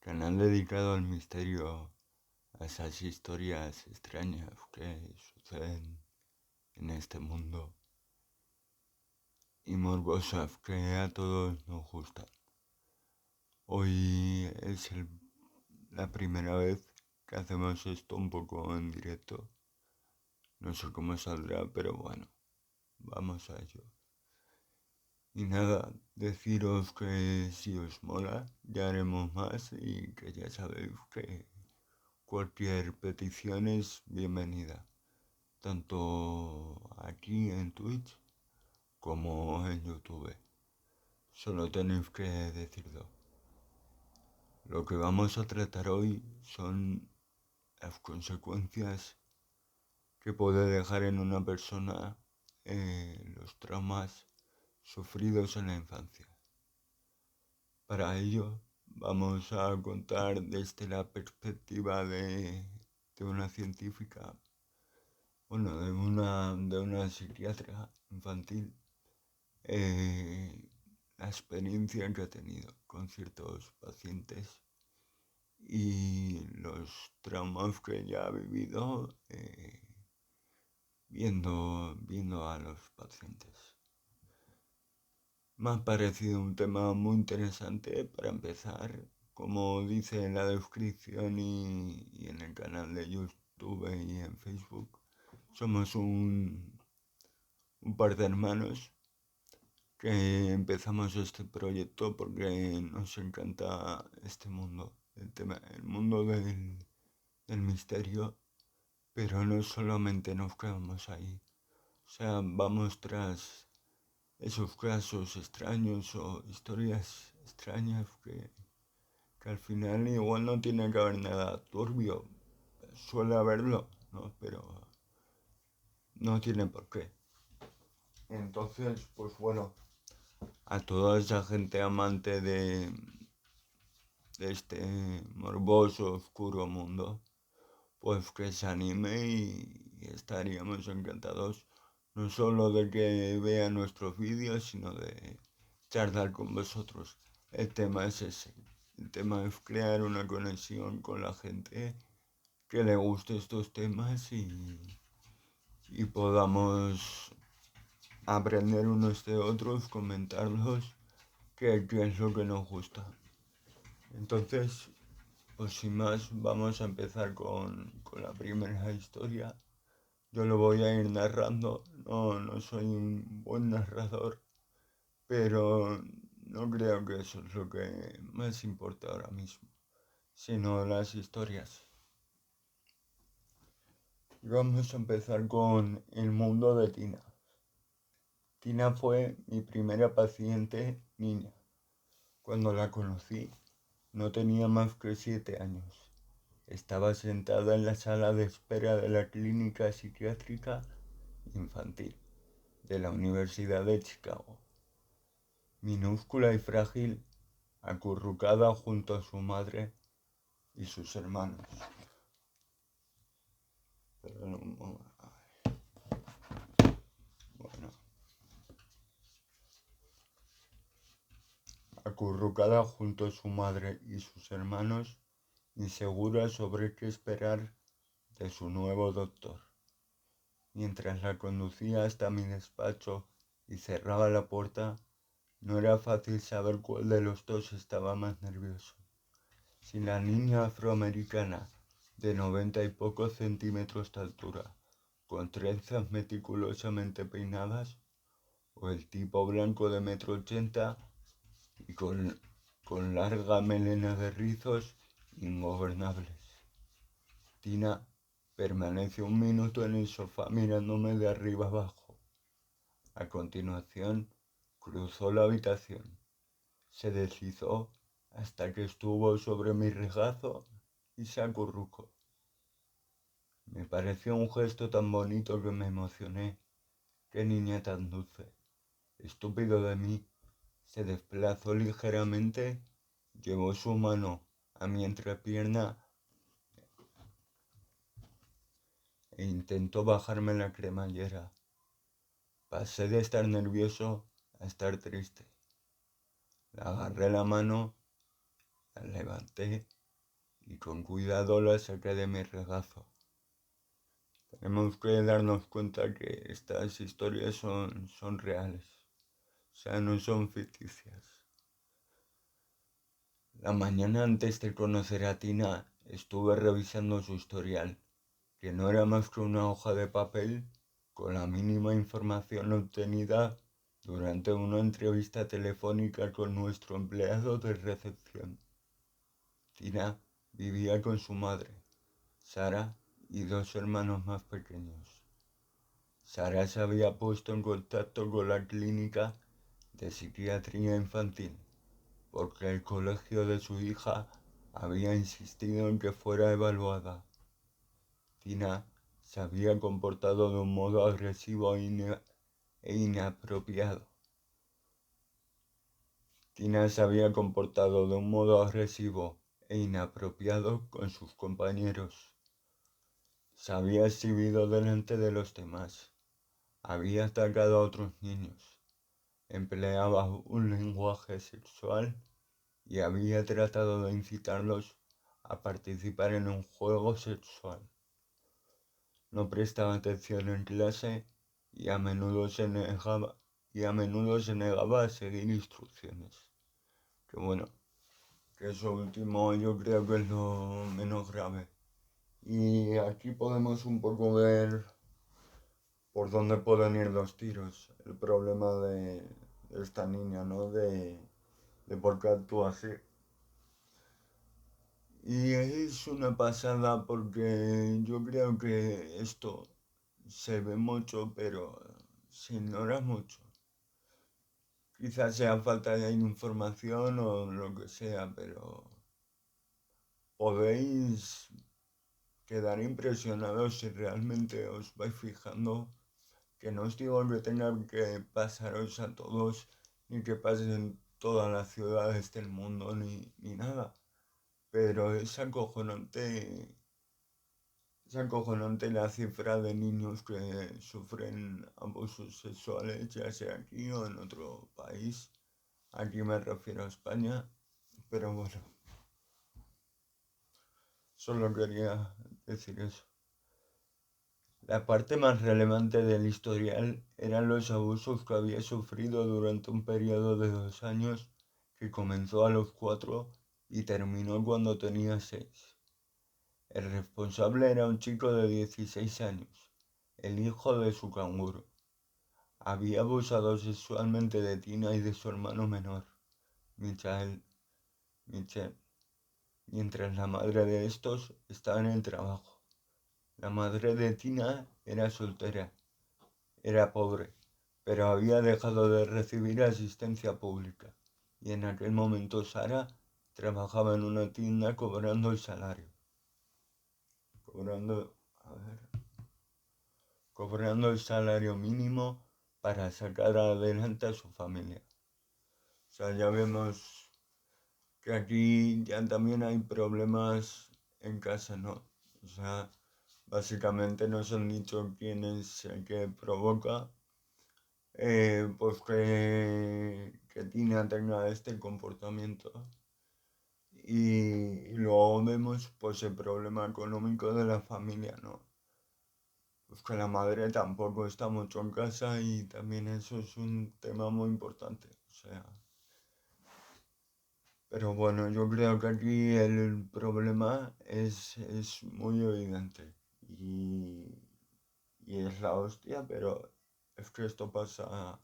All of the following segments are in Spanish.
canal dedicado al misterio, a esas historias extrañas que suceden en este mundo y morbosas que a todos nos gustan. Hoy es la primera vez que hacemos esto un poco en directo. No sé cómo saldrá, pero bueno, vamos a ello. Y nada, deciros que si os mola, ya haremos más y que ya sabéis que cualquier petición es bienvenida, tanto aquí en Twitch como en YouTube. Solo tenéis que decirlo. Lo que vamos a tratar hoy son las consecuencias que puede dejar en una persona los traumas sufridos en la infancia. Para ello vamos a contar desde la perspectiva de una científica, bueno, de una psiquiatra infantil, la experiencia que ha tenido con ciertos pacientes y los traumas que ella ha vivido viendo a los pacientes. Me ha parecido un tema muy interesante para empezar. Como dice en la descripción y en el canal de YouTube y en Facebook, somos un par de hermanos que empezamos este proyecto porque nos encanta este mundo, el mundo del misterio, pero no solamente nos quedamos ahí. O sea, vamos tras esos casos extraños o historias extrañas que al final igual no tiene que haber nada turbio. Suele haberlo, ¿no? Pero no tiene por qué. Entonces, pues bueno, a toda esa gente amante de este morboso, oscuro mundo, pues que se anime y estaríamos encantados no solo de que vean nuestros vídeos, sino de charlar con vosotros. El tema es ese. El tema es crear una conexión con la gente que le guste estos temas y podamos aprender unos de otros, comentarlos, qué es lo que nos gusta. Entonces, pues sin más, vamos a empezar con la primera historia. Yo lo voy a ir narrando, no soy un buen narrador, pero no creo que eso es lo que más importa ahora mismo, sino las historias. Y vamos a empezar con el mundo de Tina. Tina fue mi primera paciente niña. Cuando la conocí, no tenía más que 7 años. Estaba sentada en la sala de espera de la clínica psiquiátrica infantil de la Universidad de Chicago. Minúscula y frágil, acurrucada junto a su madre y sus hermanos. Acurrucada junto a su madre y sus hermanos, insegura sobre qué esperar de su nuevo doctor. Mientras la conducía hasta mi despacho y cerraba la puerta, no era fácil saber cuál de los dos estaba más nervioso. Si la niña afroamericana de 90 y pocos centímetros de altura, con trenzas meticulosamente peinadas, o el tipo blanco de 1,80 m y con larga melena de rizos ingobernables. Tina permaneció un minuto en el sofá mirándome de arriba abajo. A continuación, cruzó la habitación. Se deslizó hasta que estuvo sobre mi regazo y se acurrucó. Me pareció un gesto tan bonito que me emocioné. Qué niña tan dulce. Estúpido de mí. Se desplazó ligeramente, llevó su mano a mi entrepierna e intentó bajarme la cremallera. Pasé de estar nervioso a estar triste. Le agarré la mano, la levanté y con cuidado la saqué de mi regazo. Tenemos que darnos cuenta que estas historias son reales, o sea, no son ficticias. La mañana antes de conocer a Tina, estuve revisando su historial, que no era más que una hoja de papel con la mínima información obtenida durante una entrevista telefónica con nuestro empleado de recepción. Tina vivía con su madre, Sara, y dos hermanos más pequeños. Sara se había puesto en contacto con la clínica de psiquiatría infantil porque el colegio de su hija había insistido en que fuera evaluada. Tina se había comportado de un modo agresivo e inapropiado. Tina se había comportado de un modo agresivo e inapropiado con sus compañeros. Se había exhibido delante de los demás. Había atacado a otros niños. Empleaba un lenguaje sexual y había tratado de incitarlos a participar en un juego sexual. No prestaba atención en clase y a menudo se negaba a seguir instrucciones. Que bueno, que eso último yo creo que es lo menos grave. Y aquí podemos un poco ver por dónde pueden ir los tiros. El problema de esta niña, ¿no? De por qué actúa así. Y es una pasada porque yo creo que esto se ve mucho, pero se ignora mucho. Quizás sea falta de información o lo que sea, pero podéis quedar impresionados si realmente os vais fijando, que no os digo que tengan que pasaros a todos, ni que pasen en todas las ciudades del mundo, ni nada. Pero es acojonante la cifra de niños que sufren abusos sexuales, ya sea aquí o en otro país. Aquí me refiero a España, pero bueno, solo quería decir eso. La parte más relevante del historial eran los abusos que había sufrido durante un periodo de 2 años que comenzó a los 4 y terminó cuando tenía 6. El responsable era un chico de 16 años, el hijo de su canguro. Había abusado sexualmente de Tina y de su hermano menor, Michael, mientras la madre de estos estaba en el trabajo. La madre de Tina era soltera, era pobre, pero había dejado de recibir asistencia pública, y en aquel momento Sara trabajaba en una tienda cobrando el salario. Cobrando el salario mínimo para sacar adelante a su familia. O sea, ya vemos que aquí ya también hay problemas en casa, ¿no? O sea, básicamente nos han dicho quién es el que provoca, pues que Tina tenga este comportamiento. Y luego vemos pues el problema económico de la familia, ¿no? Pues que la madre tampoco está mucho en casa y también eso es un tema muy importante, o sea. Pero bueno, yo creo que aquí el problema es muy evidente y es la hostia, pero es que esto pasa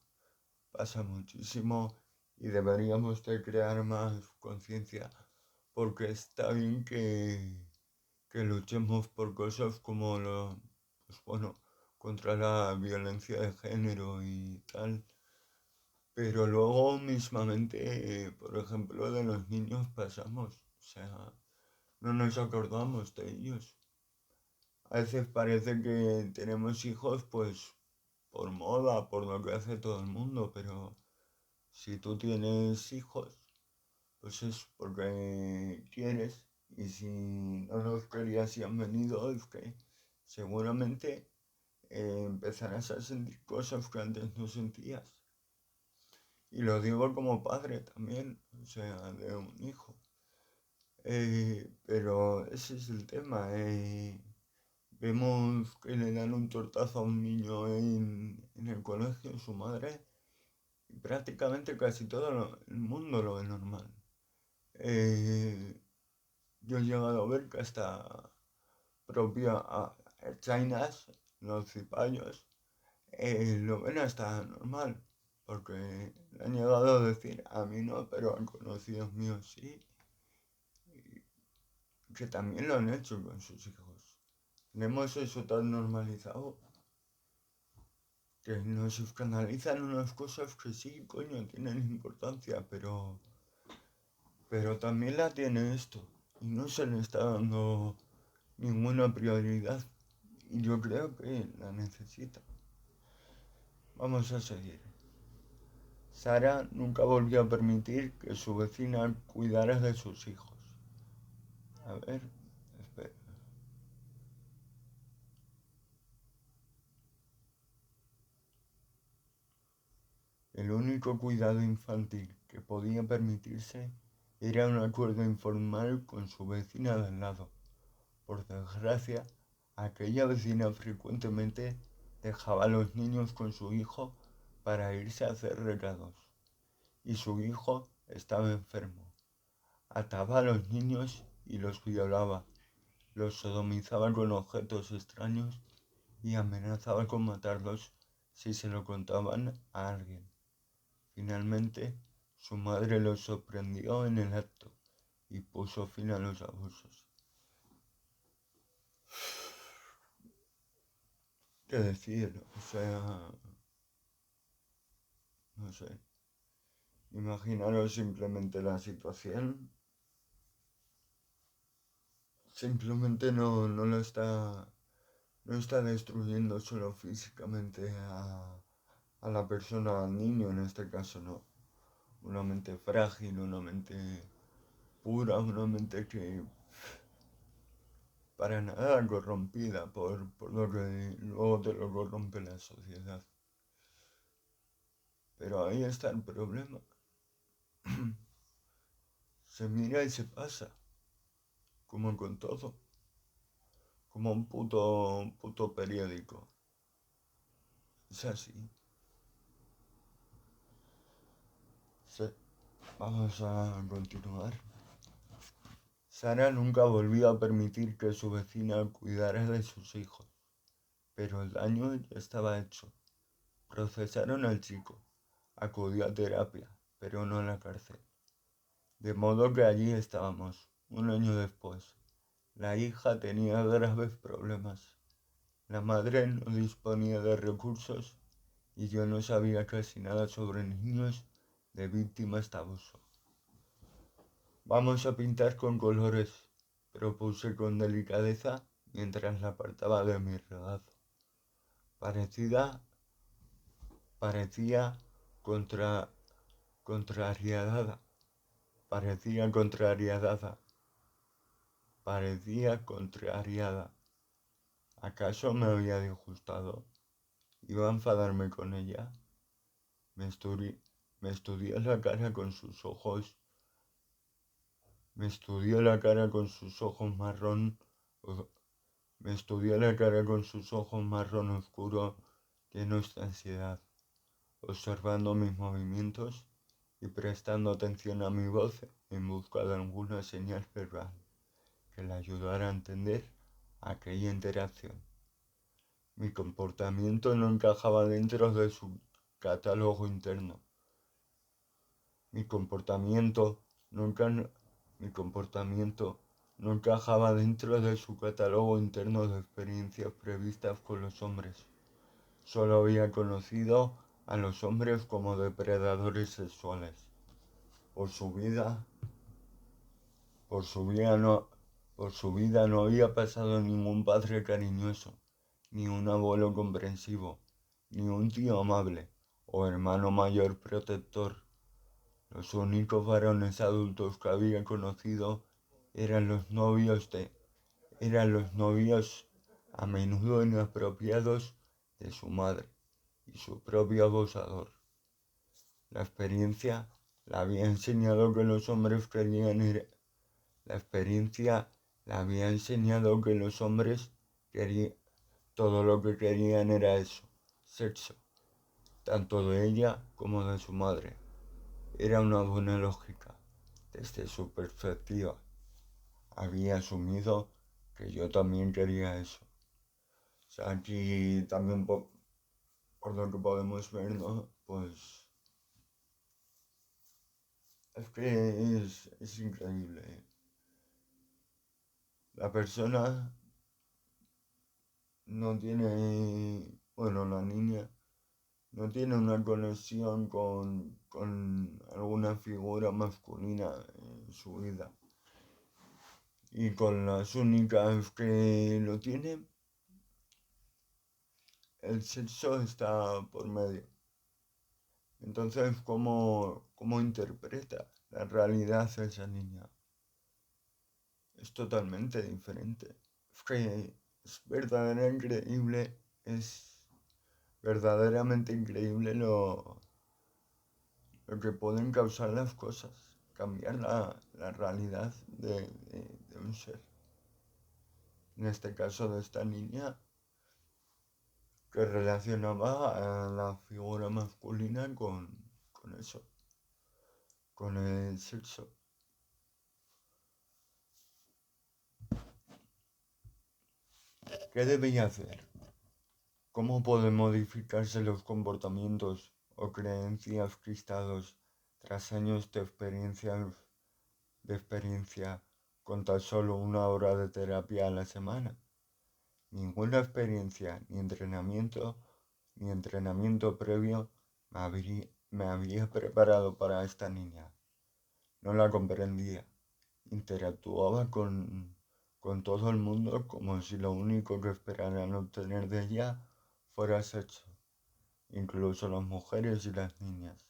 muchísimo y deberíamos de crear más conciencia porque está bien que luchemos por cosas como pues bueno, contra la violencia de género y tal. Pero luego mismamente, por ejemplo, de los niños pasamos, o sea, no nos acordamos de ellos. A veces parece que tenemos hijos pues por moda, por lo que hace todo el mundo, pero si tú tienes hijos, pues es porque quieres y si no los querías y han venido, es que seguramente empezarás a sentir cosas que antes no sentías. Y lo digo como padre también, o sea, de un hijo. Pero ese es el tema. Vemos que le dan un tortazo a un niño en el colegio, su madre, y prácticamente casi todo el mundo lo ve normal. Eh, yo he llegado a ver que hasta propia chinas, los cipayos, lo ven hasta normal, porque le han llegado a decir, a mí no, pero a conocidos míos sí, que también lo han hecho con sus hijos. Tenemos eso tan normalizado que nos escandalizan unas cosas que sí, coño, tienen importancia, pero también la tiene esto. Y no se le está dando ninguna prioridad. Y yo creo que la necesita. Vamos a seguir. Sara nunca volvió a permitir que su vecina cuidara de sus hijos. A ver, espera. El único cuidado infantil que podía permitirse era un acuerdo informal con su vecina de al lado. Por desgracia, aquella vecina frecuentemente dejaba a los niños con su hijo para irse a hacer recados. Y su hijo estaba enfermo. Ataba a los niños y los violaba, los sodomizaba con objetos extraños y amenazaba con matarlos si se lo contaban a alguien. Finalmente, su madre los sorprendió en el acto y puso fin a los abusos. ¿Qué decir? O sea, no sé. Imaginaros simplemente la situación. Simplemente no está destruyendo solo físicamente a la persona, al niño en este caso, no. Una mente frágil, una mente pura, una mente que para nada corrompida por lo que luego te lo corrompe la sociedad. Pero ahí está el problema. Se mira y se pasa, como con todo, como un puto periódico. Es así. Sí. Vamos a continuar. Sara nunca volvió a permitir que su vecina cuidara de sus hijos, pero el daño ya estaba hecho. Procesaron al chico, acudió a terapia, pero no a la cárcel. De modo que allí estábamos, un año después. La hija tenía graves problemas. La madre no disponía de recursos y yo no sabía casi nada sobre niños de víctimas de abuso. Vamos a pintar con colores, propuse con delicadeza mientras la apartaba de mi regazo. Parecía contrariada, parecía contrariada. ¿Acaso me había disgustado? ¿Iba a enfadarme con ella? Me estudió la cara con sus ojos. Me estudió la cara con sus ojos marrón. Me estudió la cara con sus ojos marrón oscuro, llenos de ansiedad, observando mis movimientos y prestando atención a mi voz en busca de alguna señal verbal que le ayudara a entender aquella interacción. Mi comportamiento no encajaba dentro de su catálogo interno. Mi comportamiento no encajaba dentro de su catálogo interno de experiencias previstas con los hombres. Solo había conocido a los hombres como depredadores sexuales. Por su vida no había pasado ningún padre cariñoso, ni un abuelo comprensivo, ni un tío amable o hermano mayor protector. Los únicos varones adultos que había conocido eran los novios a menudo inapropiados de su madre y su propio abusador. La experiencia le había enseñado que los hombres La experiencia le había enseñado que los hombres todo lo que querían era eso, sexo, tanto de ella como de su madre. Era una buena lógica. Desde su perspectiva, había asumido que yo también quería eso. O sea, aquí también por lo que podemos ver, ¿no? Pues es que es increíble. La persona no tiene, bueno, la niña no tiene una conexión con alguna figura masculina en su vida. Y con las únicas que lo tienen, el sexo está por medio. Entonces, ¿cómo interpreta la realidad esa niña? Es totalmente diferente. Es que es verdaderamente increíble lo que pueden causar las cosas, cambiar la realidad de un ser. En este caso de esta niña que relacionaba a la figura masculina con eso, con el sexo. ¿Qué debía hacer? ¿Cómo pueden modificarse los comportamientos o creencias cristales tras años de experiencia con tan solo 1 hora de terapia a la semana? Ninguna experiencia ni entrenamiento previo me había preparado para esta niña. No la comprendía. Interactuaba con todo el mundo como si lo único que esperaran obtener de ella fuera sexo, incluso las mujeres y las niñas.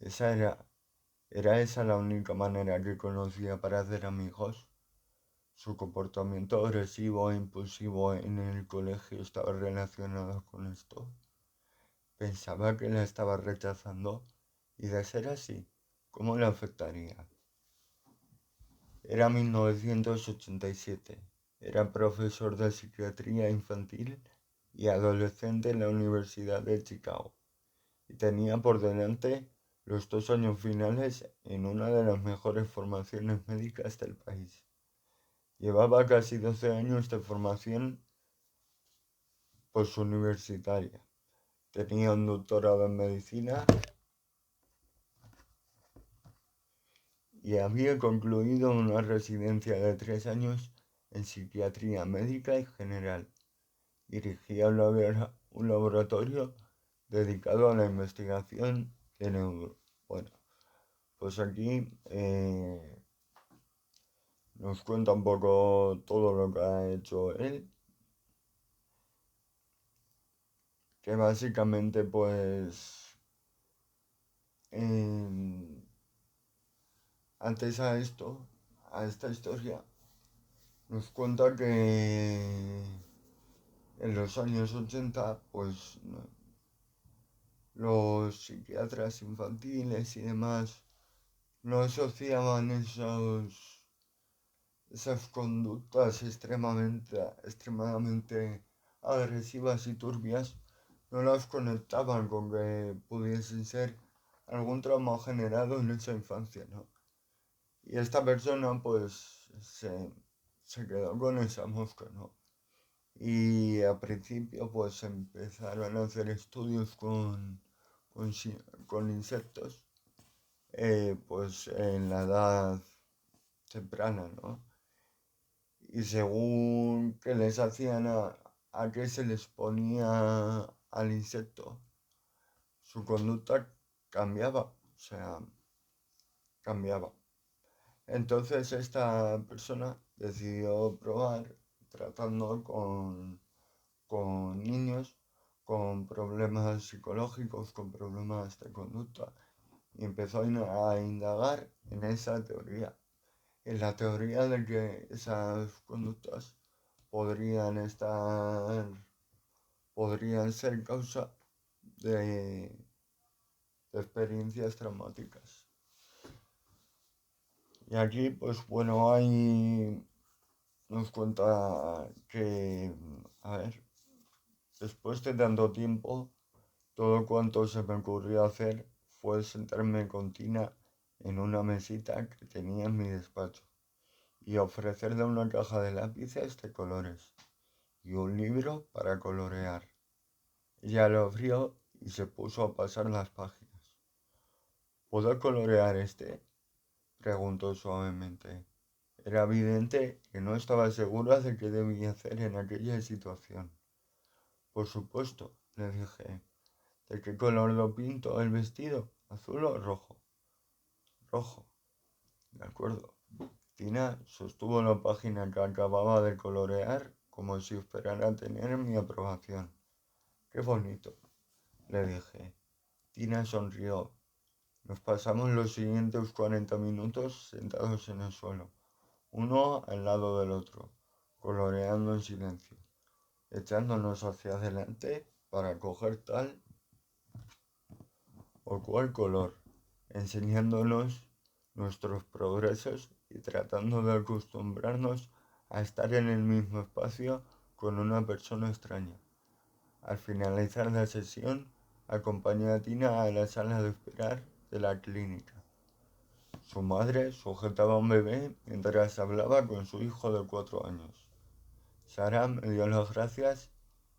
¿Era esa la única manera que conocía para hacer amigos? Su comportamiento agresivo e impulsivo en el colegio estaba relacionado con esto. Pensaba que la estaba rechazando y de ser así, ¿cómo le afectaría? Era 1987. Era profesor de psiquiatría infantil y adolescente en la Universidad de Chicago y tenía por delante los 2 años finales en una de las mejores formaciones médicas del país. Llevaba casi 12 años de formación postuniversitaria. Tenía un doctorado en medicina y había concluido una residencia de 3 años en psiquiatría médica y general. Dirigía un laboratorio dedicado a la investigación de Bueno, pues aquí nos cuenta un poco todo lo que ha hecho él, que básicamente pues antes a esta historia, nos cuenta que en los años 80 pues los psiquiatras infantiles y demás no asociaban esas conductas extremadamente agresivas y turbias, no las conectaban con que pudiesen ser algún trauma generado en esa infancia, ¿no? Y esta persona pues se quedó con esa mosca, ¿no? Y al principio pues empezaron a hacer estudios con insectos, pues en la edad temprana, ¿no? Y según que les hacían a que se les ponía al insecto, su conducta cambiaba, o sea, cambiaba. Entonces esta persona decidió probar tratando con niños con problemas psicológicos, con problemas de conducta, y empezó a indagar en esa teoría, en la teoría de que esas conductas podrían ser causa de experiencias traumáticas. Y aquí, pues bueno, hay, nos cuenta que, a ver, después de tanto tiempo, todo cuanto se me ocurrió hacer fue sentarme con Tina en una mesita que tenía en mi despacho y ofrecerle una caja de lápices de colores y un libro para colorear. Ella lo abrió y se puso a pasar las páginas. ¿Puedo colorear este? Preguntó suavemente. Era evidente que no estaba segura de qué debía hacer en aquella situación. Por supuesto, le dije. ¿De qué color lo pinto el vestido? ¿Azul o rojo? Rojo. De acuerdo. Tina sostuvo la página que acababa de colorear como si esperara tener mi aprobación. ¡Qué bonito!, le dije. Tina sonrió. Nos pasamos los siguientes 40 minutos sentados en el suelo, uno al lado del otro, coloreando en silencio, echándonos hacia adelante para coger tal o cual color, enseñándonos nuestros progresos y tratando de acostumbrarnos a estar en el mismo espacio con una persona extraña. Al finalizar la sesión, acompañé a Tina a la sala de esperar de la clínica. Su madre sujetaba a un bebé mientras hablaba con su hijo de 4 años. Sara me dio las gracias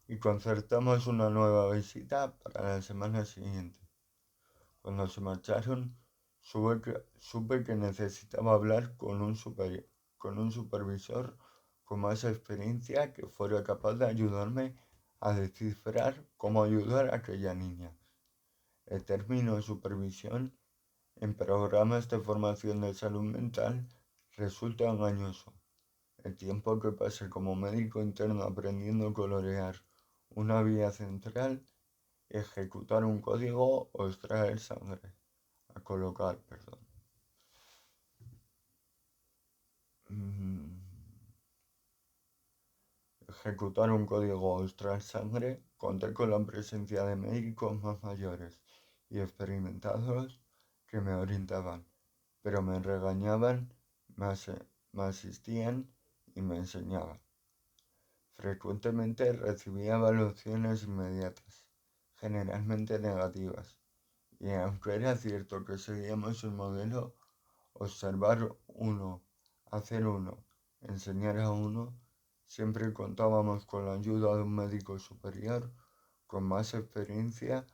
y concertamos una nueva visita para la semana siguiente. Cuando se marcharon, supe que necesitaba hablar con un supervisor con más experiencia que fuera capaz de ayudarme a descifrar cómo ayudar a aquella niña. El término supervisión en programas de formación de salud mental resulta engañoso. El tiempo que pase como médico interno aprendiendo a colorear una vía central, ejecutar un código o extraer sangre. A colocar, perdón. Ejecutar un código o extraer sangre, conté con la presencia de médicos más mayores y experimentados que me orientaban, pero me regañaban, me asistían y me enseñaban. Frecuentemente recibía evaluaciones inmediatas, generalmente negativas, y aunque era cierto que seguíamos el modelo observar uno, hacer uno, enseñar a uno, siempre contábamos con la ayuda de un médico superior con más experiencia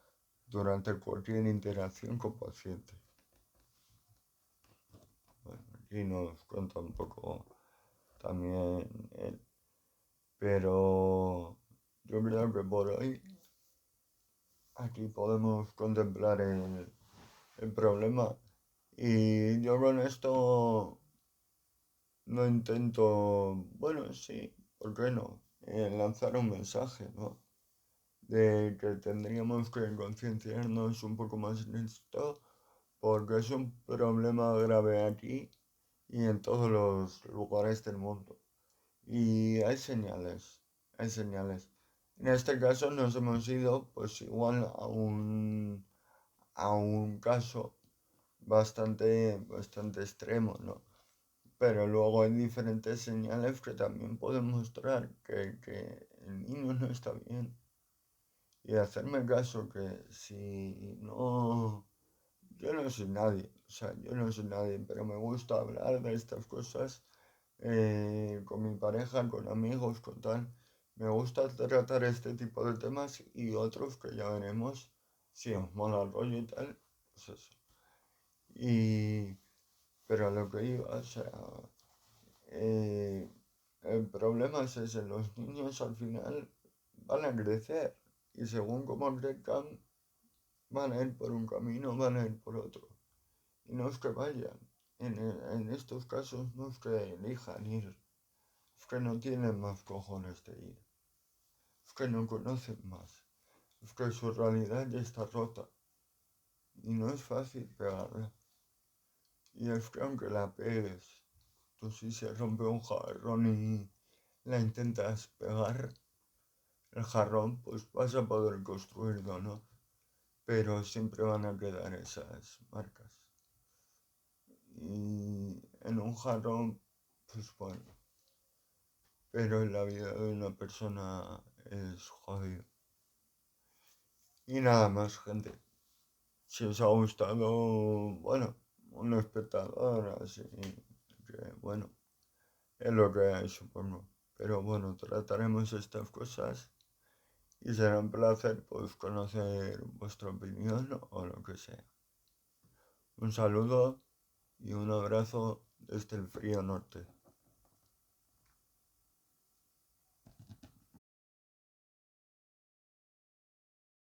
durante cualquier interacción con pacientes. Bueno, aquí nos cuenta un poco también él. Pero yo creo que por hoy aquí podemos contemplar el problema. Y yo con esto no intento, bueno, sí, ¿por qué no? Lanzar un mensaje, ¿no? De que tendríamos que concienciarnos un poco más en esto, porque es un problema grave aquí y en todos los lugares del mundo. Y hay señales, hay señales. En este caso nos hemos ido pues igual a un caso bastante extremo, ¿no? Pero luego hay diferentes señales que también pueden mostrar que el niño no está bien. Y hacerme caso que si no, yo no soy nadie, o sea, yo no soy nadie, pero me gusta hablar de estas cosas con mi pareja, con amigos, con tal. Me gusta tratar este tipo de temas y otros que ya veremos si os mola el rollo y tal, pues eso. Y, pero a lo que iba, o sea, eh, el problema es ese, los niños al final van a crecer y según como crezcan van a ir por un camino, van a ir por otro. Y no es que vayan, en estos casos no es que elijan ir, es que no tienen más cojones de ir, es que no conocen más, es que su realidad ya está rota y no es fácil pegarla. Y es que aunque la pegues, tú si se rompe un jarrón y la intentas pegar, el jarrón pues vas a poder construirlo, ¿no? Pero siempre van a quedar esas marcas. Y en un jarrón, pues bueno. Pero en la vida de una persona es jodido. Y nada más, gente. Si os ha gustado, bueno, un espectador así, que bueno, es lo que hay, supongo. Pero bueno, trataremos estas cosas y será un placer pues conocer vuestra opinión o lo que sea. Un saludo y un abrazo desde el frío norte.